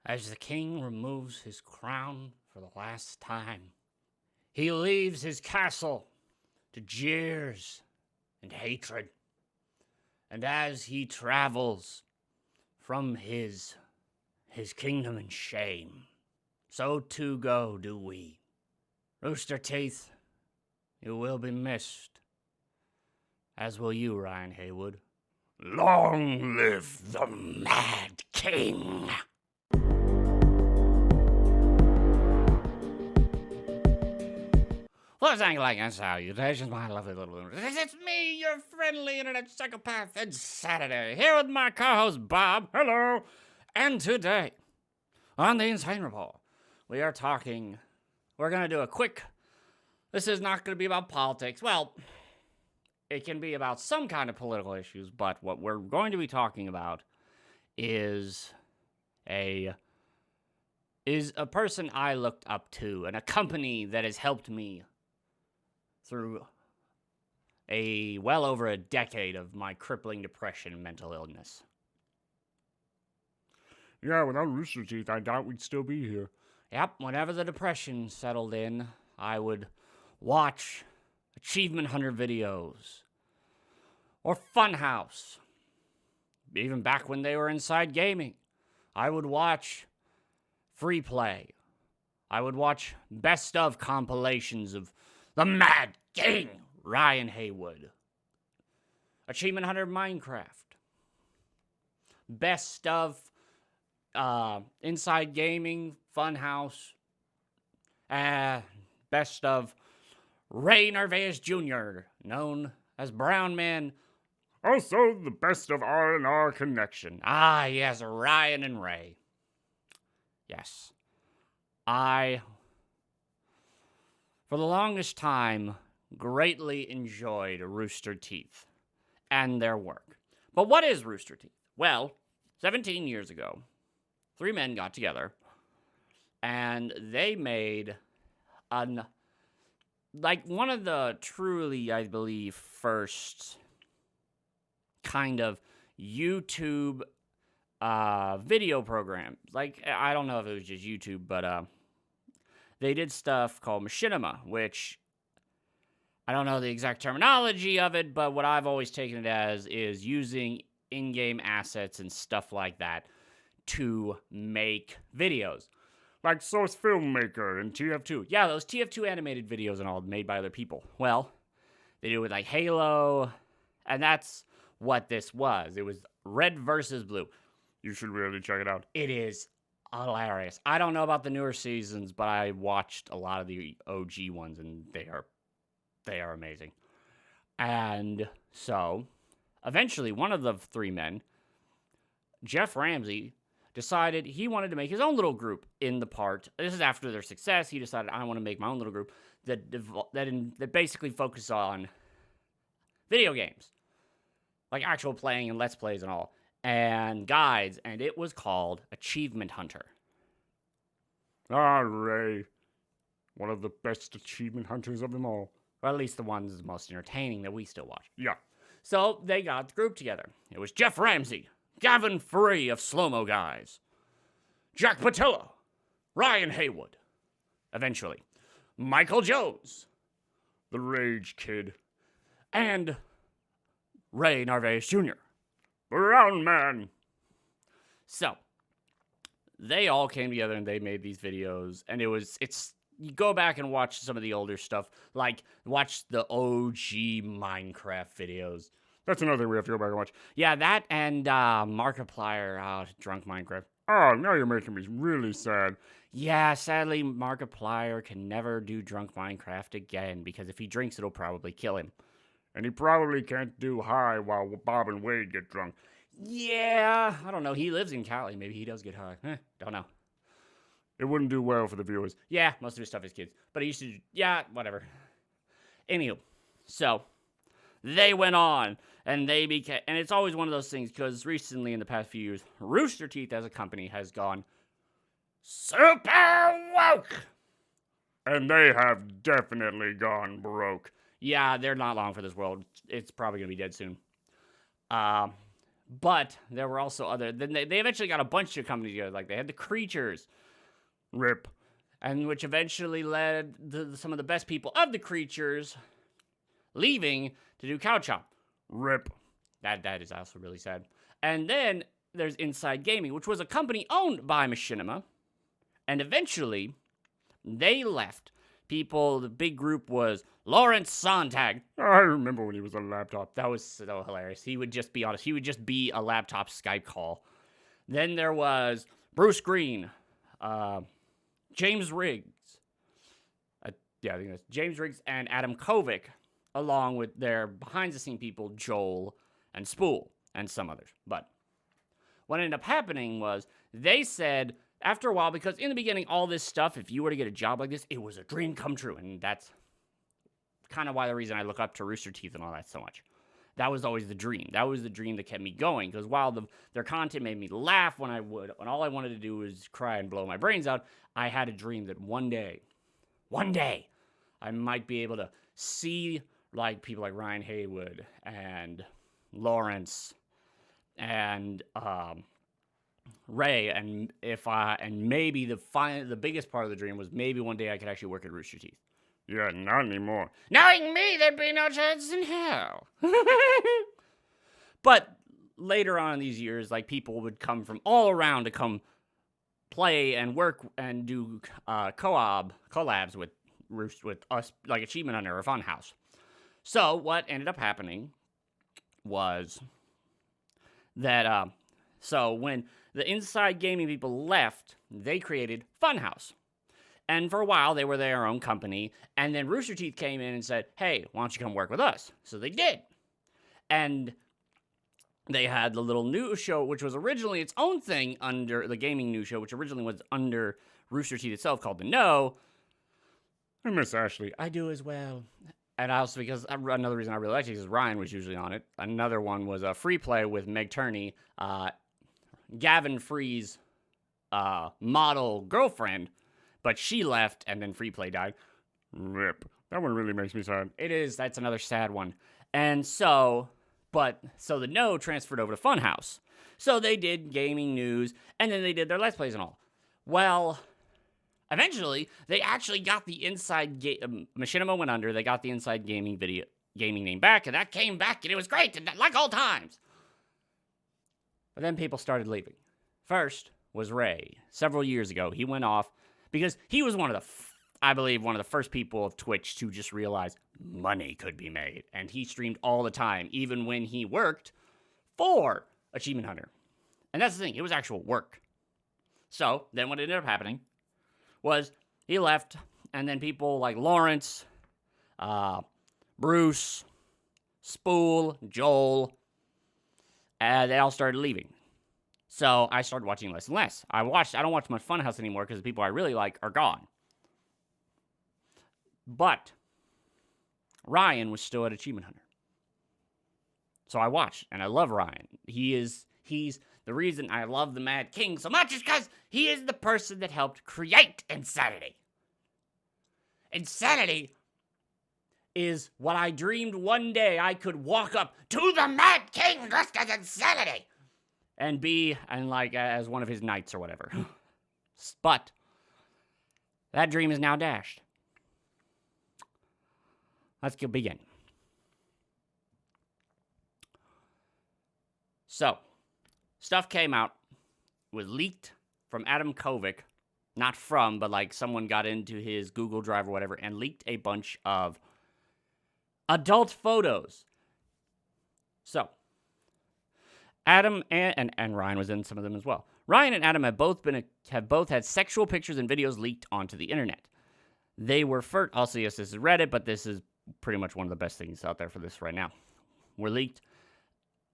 As the king removes his crown for the last time, he leaves his castle to jeers and hatred. And as he travels from his kingdom in shame, so too do we. Rooster Teeth, you will be missed, as will you, Ryan Haywood. Long live the Mad King! Well, thank you, like, and salutations, my lovely little lunatics. It's me, your friendly internet psychopath, Ed Saturday, here with my co-host, Bob. Hello! And today, on the ENSane Report, we're going to do a quick, this is not going to be about politics. Well, it can be about some kind of political issues, but what we're going to be talking about is a person I looked up to and a company that has helped me through well over a decade of my crippling depression and mental illness. Yeah, without Rooster Teeth, I doubt we'd still be here. Yep, whenever the depression settled in, I would watch Achievement Hunter videos or Funhouse. Even back when they were Inside Gaming, I would watch Free Play. I would watch best of compilations of the Mad King, Ryan Haywood. Achievement Hunter Minecraft. Best of Inside Gaming, Funhouse. Best of Ray Narvaez Jr., known as Brown Man. Also, the best of R&R Connection. Ah, yes, Ryan and Ray. Yes. I, for the longest time, greatly enjoyed Rooster Teeth and their work. But what is Rooster Teeth? Well, 17 years ago, three men got together and they made one of the truly, I believe, first kind of YouTube video programs. Like, I don't know if it was just YouTube, but they did stuff called machinima, which I don't know the exact terminology of it, but what I've always taken it as is using in-game assets and stuff like that to make videos. Like Source Filmmaker and TF2. Yeah, those TF2 animated videos and all made by other people. Well, they do it with like Halo, and that's what this was. It was red versus blue. You should really check it out. It is hilarious. I don't know about the newer seasons, but I watched a lot of the OG ones, and they are amazing. And so, eventually, one of the three men, Jeff Ramsey, decided he wanted to make his own little group in the part. This is after their success. He decided, I want to make my own little group that basically focuses on video games, like actual playing and Let's Plays and all, and guides, and it was called Achievement Hunter. Ah, Ray. One of the best achievement hunters of them all. Or at least the ones most entertaining that we still watch. Yeah. So they got the group together. It was Jeff Ramsey, Gavin Free of Slow-Mo Guys, Jack Patilla, Ryan Haywood, eventually, Michael Jones, The Rage Kid, and Ray Narvaez Jr. The Round Man. So, they all came together and they made these videos, and you go back and watch some of the older stuff, like watch the OG Minecraft videos. That's another thing we have to go back and watch. Yeah, that and Markiplier, Drunk Minecraft. Oh, now you're making me really sad. Yeah, sadly, Markiplier can never do Drunk Minecraft again, because if he drinks, it'll probably kill him. And he probably can't do high while Bob and Wade get drunk. Yeah, I don't know. He lives in Cali. Maybe he does get high. Don't know. It wouldn't do well for the viewers. Yeah, most of his stuff is kids. But he used to, yeah, whatever. Anywho, so they went on, and they became, and it's always one of those things, because recently in the past few years, Rooster Teeth as a company has gone super woke. And they have definitely gone broke. Yeah, they're not long for this world. It's probably going to be dead soon. But there were also other. Then they eventually got a bunch of companies together. Like they had the Creatures, Rip. and which eventually led some of the best people of the Creatures leaving to do Cow Chop. Rip. That is also really sad. And then there's Inside Gaming, which was a company owned by Machinima, and eventually they left. The big group was Lawrence Sontag. I remember when he was a laptop. That was so hilarious. He would just be honest. He would just be a laptop Skype call. Then there was Bruce Green, James Riggs. I think that's James Riggs and Adam Kovic, along with their behind-the-scene people, Joel and Spool, and some others. But what ended up happening was they said, after a while, because in the beginning, all this stuff, if you were to get a job like this, it was a dream come true. And that's kind of why the reason I look up to Rooster Teeth and all that so much. That was always the dream. That was the dream that kept me going. Because while their content made me laugh when all I wanted to do was cry and blow my brains out, I had a dream that one day, I might be able to see like people like Ryan Haywood and Lawrence and Ray, and maybe the biggest part of the dream was maybe one day I could actually work at Rooster Teeth. Yeah, not anymore. Knowing me, there'd be no chance in hell. But later on in these years, like people would come from all around to come play and work and do collabs with us, like Achievement Hunter or Funhouse. So what ended up happening was that so when the Inside Gaming people left, they created Funhouse. And for a while, they were their own company. And then Rooster Teeth came in and said, hey, why don't you come work with us? So they did. And they had the little news show, which was originally its own thing under the gaming news show, which originally was under Rooster Teeth itself, called The No. I miss Ashley. I do as well. And also because another reason I really liked it is Ryan was usually on it. Another one was a free play with Meg Turney, Gavin Free's model girlfriend, but she left and then free play died. Rip. That one really makes me sad. It is. That's another sad one. And so the No transferred over to Funhouse. So they did gaming news, and then they did their Let's Plays and all. Well, eventually, they actually got the Inside Machinima went under. They got the Inside Gaming name back, and that came back, and it was great, and like old times. But then people started leaving. First was Ray. Several years ago, he went off because he was one of the first people of Twitch to just realize money could be made. And he streamed all the time, even when he worked for Achievement Hunter. And that's the thing, it was actual work. So then what ended up happening was he left, and then people like Lawrence, Bruce, Spool, Joel, they all started leaving. So I started watching less and less. I don't watch much Funhouse anymore because the people I really like are gone. But Ryan was still at Achievement Hunter. So I watched, and I love Ryan. He's the reason I love the Mad King so much is because he is the person that helped create Insanity. Insanity is what I dreamed one day I could walk up to the Mad King dressed as Insanity and be as one of his knights or whatever. But that dream is now dashed. Let's begin. So, stuff came out, was leaked from Adam Kovic, not from, but like someone got into his Google Drive or whatever and leaked a bunch of adult photos. So, Adam and Ryan was in some of them as well. Ryan and Adam have both had sexual pictures and videos leaked onto the internet. They were first, also yes, this is Reddit, but this is pretty much one of the best things out there for this right now. Were leaked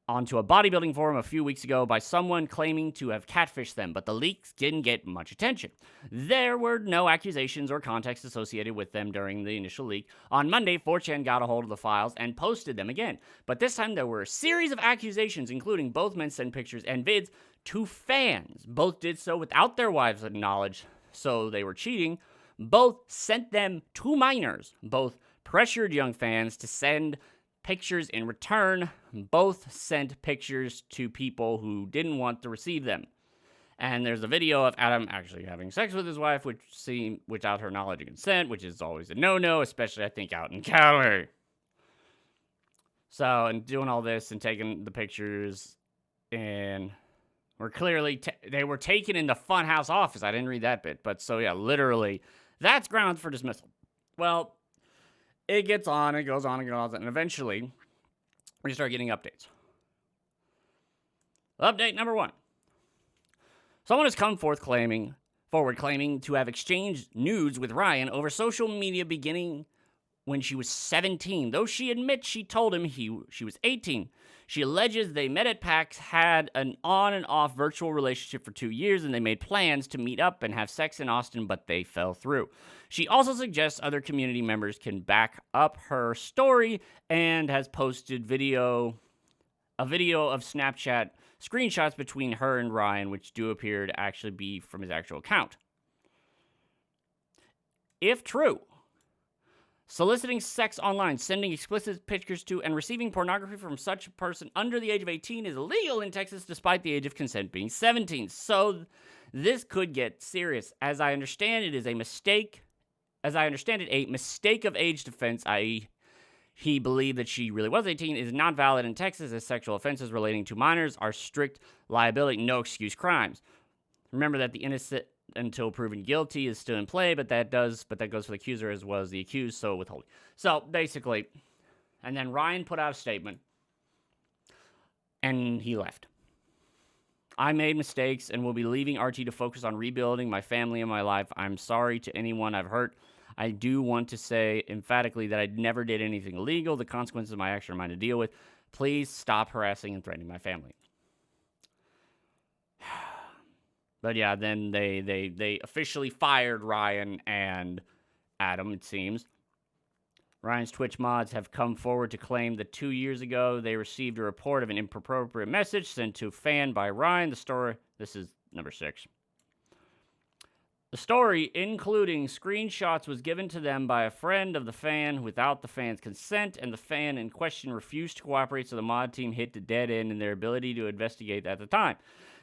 onto a bodybuilding forum a few weeks ago by someone claiming to have catfished them, but the leaks didn't get much attention. There were no accusations or context associated with them during the initial leak. On Monday, 4chan got a hold of the files and posted them again, but this time there were a series of accusations, including both men sent pictures and vids to fans. Both did so without their wives' knowledge, so they were cheating. Both sent them to minors. Both pressured young fans to send pictures in return. Both sent pictures to people who didn't want to receive them. And there's a video of Adam actually having sex with his wife, which seemed without her knowledge and consent, which is always a no-no, especially I think out in Cali. So, and doing all this and taking the pictures, and were clearly they were taken in the funhouse office. I didn't read that bit, but so yeah, literally, that's grounds for dismissal. Well, it gets on, it goes on, and eventually, we start getting updates. Update number 1. Someone has come forward claiming to have exchanged nudes with Ryan over social media beginning when she was 17, though she admits she told him she was 18. She alleges they met at PAX, had an on and off virtual relationship for 2 years, and they made plans to meet up and have sex in Austin, but they fell through. She also suggests other community members can back up her story and has posted a video of Snapchat screenshots between her and Ryan, which do appear to actually be from his actual account. If true, soliciting sex online, sending explicit pictures to, and receiving pornography from such a person under the age of 18 is illegal in Texas despite the age of consent being 17. So this could get serious. As I understand it, a mistake of age defense, i.e., he believed that she really was 18, is not valid in Texas as sexual offenses relating to minors are strict liability, no excuse crimes. Remember that the innocent until proven guilty is still in play, but that goes for the accuser as well as the accused, so withholding. So basically, and then Ryan put out a statement, and he left. I made mistakes and will be leaving RT to focus on rebuilding my family and my life. I'm sorry to anyone I've hurt. I do want to say emphatically that I never did anything illegal. The consequences of my action are mine to deal with. Please stop harassing and threatening my family. But yeah, then they officially fired Ryan and Adam, it seems. Ryan's Twitch mods have come forward to claim that 2 years ago they received a report of an inappropriate message sent to a fan by Ryan. This is number 6. The story, including screenshots, was given to them by a friend of the fan without the fan's consent, and the fan in question refused to cooperate, so the mod team hit a dead end in their ability to investigate at the time.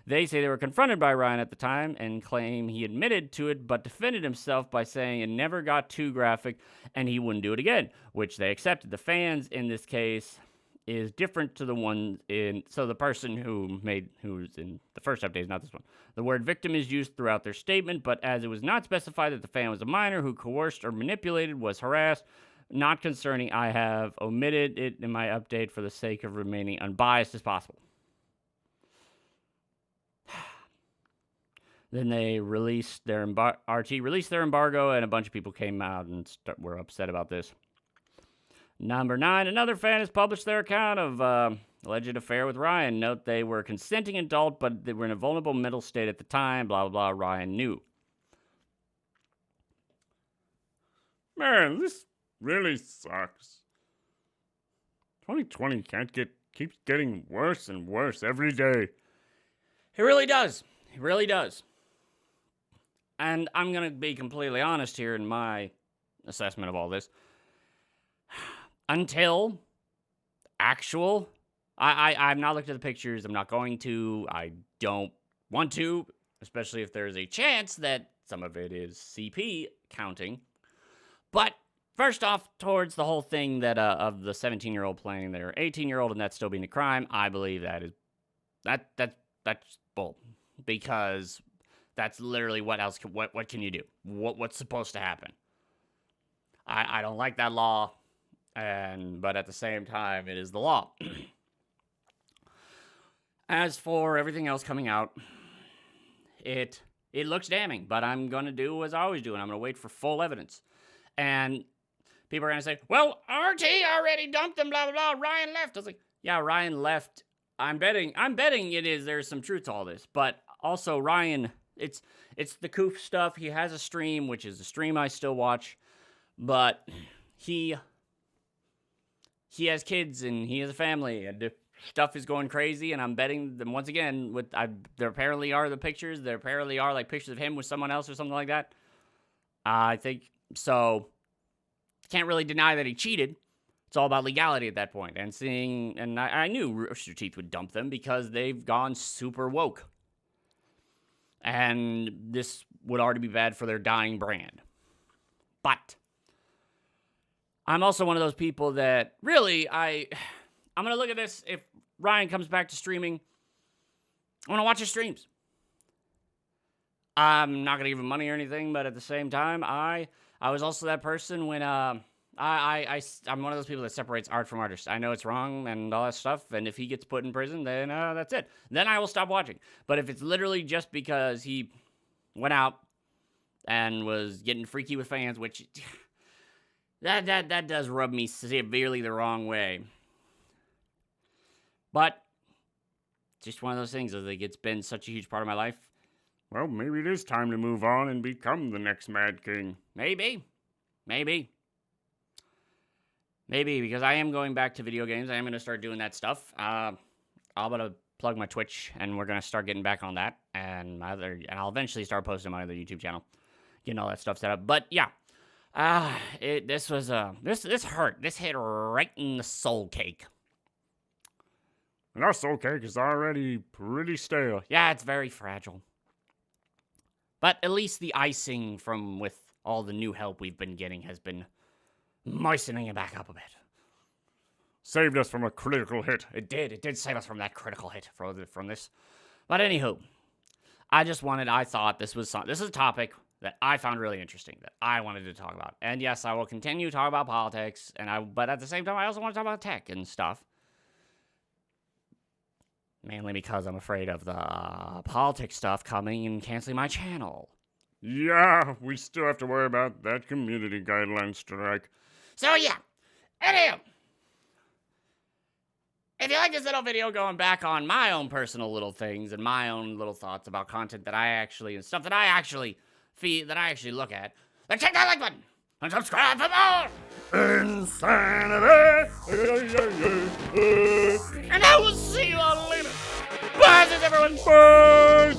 They say they were confronted by Ryan at the time and claim he admitted to it, but defended himself by saying it never got too graphic and he wouldn't do it again, which they accepted. The fans in this case is different to the one in, so the person who's in the first update is not this one. The word victim is used throughout their statement, but as it was not specified that the fan was a minor who coerced or manipulated, was harassed, not concerning, I have omitted it in my update for the sake of remaining unbiased as possible. Then they released their RT released their embargo, and a bunch of people came out and were upset about this. Number 9, another fan has published their account of alleged affair with Ryan. Note they were a consenting adult, but they were in a vulnerable mental state at the time. Blah, blah, blah. Ryan knew. Man, this really sucks. 2020 keeps getting worse and worse every day. It really does. It really does. And I'm going to be completely honest here in my assessment of all this. Until actual, I've not looked at the pictures. I'm not going to. I don't want to, especially if there's a chance that some of it is CP counting. But first off, towards the whole thing that of the 17-year-old playing their 18-year-old and that still being a crime, I believe that's bull, because that's literally what else. What can you do? What's supposed to happen? I don't like that law. But at the same time, it is the law. As for everything else coming out, it looks damning, but I'm going to do as I always do, and I'm going to wait for full evidence. And people are going to say, well, RT already dumped him, blah, blah, blah, Ryan left. I was like, yeah, Ryan left. I'm betting there's some truth to all this. But also, Ryan, it's the Coof stuff. He has a stream, which is a stream I still watch, but he has kids and he has a family and stuff is going crazy, and I'm betting them once again there apparently are the pictures. There apparently are like pictures of him with someone else or something like that. I think so. Can't really deny that he cheated, It's all about legality at that point. And I knew Rooster Teeth would dump them because they've gone super woke. And this would already be bad for their dying brand. But I'm also one of those people that really, I'm going to look at this. If Ryan comes back to streaming, I'm going to watch his streams. I'm not going to give him money or anything, but at the same time, I was also that person when I'm one of those people that separates art from artist. I know it's wrong and all that stuff, and if he gets put in prison, then that's it. Then I will stop watching. But if it's literally just because he went out and was getting freaky with fans, which that does rub me severely the wrong way. But just one of those things. Like, it's been such a huge part of my life. Well, maybe it is time to move on and become the next Mad King. Maybe, because I am going back to video games. I am going to start doing that stuff. I'm going to plug my Twitch, and we're going to start getting back on that. And I'll eventually start posting my other YouTube channel, getting all that stuff set up. But yeah, this hurt. This hit right in the soul cake. And our soul cake is already pretty stale. Yeah, it's very fragile. But at least the icing with all the new help we've been getting has been moistening it back up a bit. Saved us from a critical hit. It did save us from that critical hit from this. But anywho, I thought this is a topic that I found really interesting, that I wanted to talk about. And yes, I will continue to talk about politics, but at the same time, I also want to talk about tech and stuff. Mainly because I'm afraid of the politics stuff coming and canceling my channel. Yeah, we still have to worry about that community guideline strike. So yeah, anyhow, if you like this little video going back on my own personal little things and my own little thoughts about content and stuff that I actually feed, that I actually look at, then check that like button and subscribe for more Insanity! And I will see you all later. Bye, everyone. Bye!